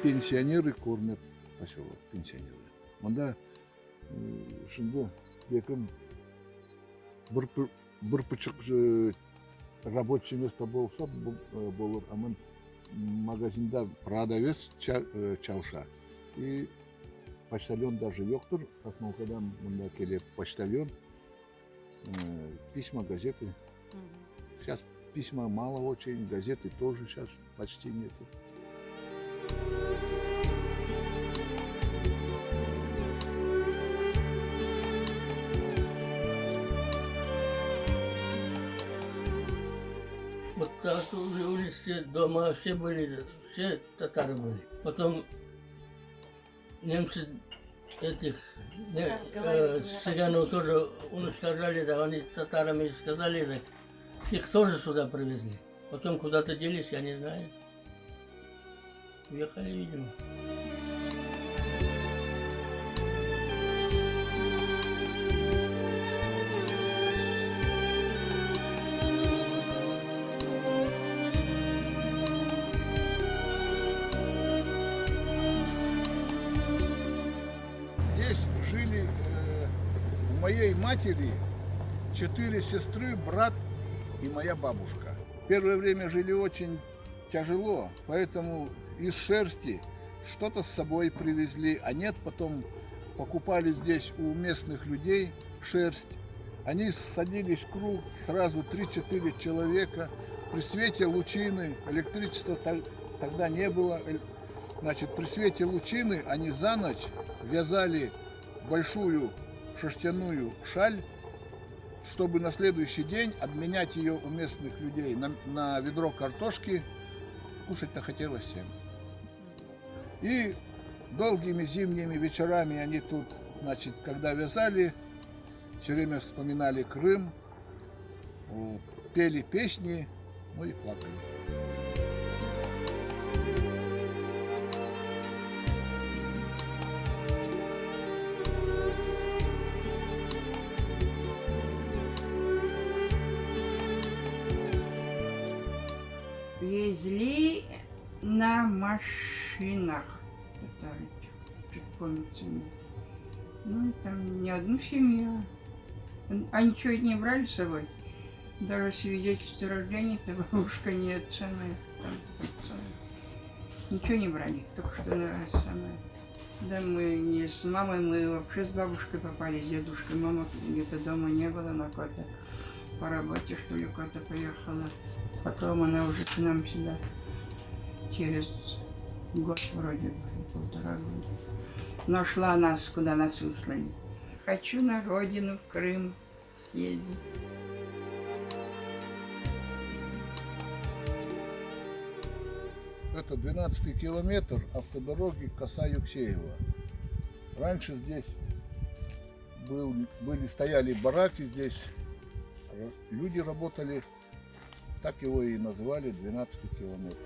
пенсионеры кормят поселок, пенсионеры. Мында шынды бекім бір пычық рабочий место болса болыр, амын магазинда продавец чалша. И почтальон даже йоктыр, Сосновкадан мында келеп почтальон, письма, газеты. Сейчас письма мало очень, газеты тоже сейчас почти нету. Вот так уже улицы, дома все были, все татары были. Потом немцы этих цыганов тоже уничтожали, да, они татарами сказали, так их тоже сюда привезли. Потом куда-то делись, я не знаю. Уехали, видимо. Здесь жили у моей матери 4 сестры, брат и моя бабушка. Первое время жили очень тяжело, поэтому из шерсти что-то с собой привезли, а нет, потом покупали здесь у местных людей шерсть. Они садились в круг, сразу 3-4 человека, при свете лучины, электричества тогда не было. Значит, при свете лучины они за ночь вязали большую шерстяную шаль, чтобы на следующий день обменять ее у местных людей на ведро картошки. Кушать-то хотелось всем. И долгими зимними вечерами они тут, значит, когда вязали, все время вспоминали Крым, пели песни, ну и плакали. Везли на машинах, чуть помните. Ну, там не одну семью. А ничего не брали с собой. Даже свидетельство рождения, то бабушка нет цены. Ничего не брали, только что самое. Да, мы не с мамой, мы вообще с бабушкой попали, с дедушкой. Мама где-то дома не было, она куда-то по работе, что ли, куда-то поехала. Потом она уже к нам сюда через год вроде бы, 1,5 года. Нашла нас, куда нас выслали. Хочу на родину, в Крым съездить. Это 12-й километр автодороги Коса-Юксеева. Раньше здесь стояли бараки, здесь люди работали. Так его и назвали 12-й километр.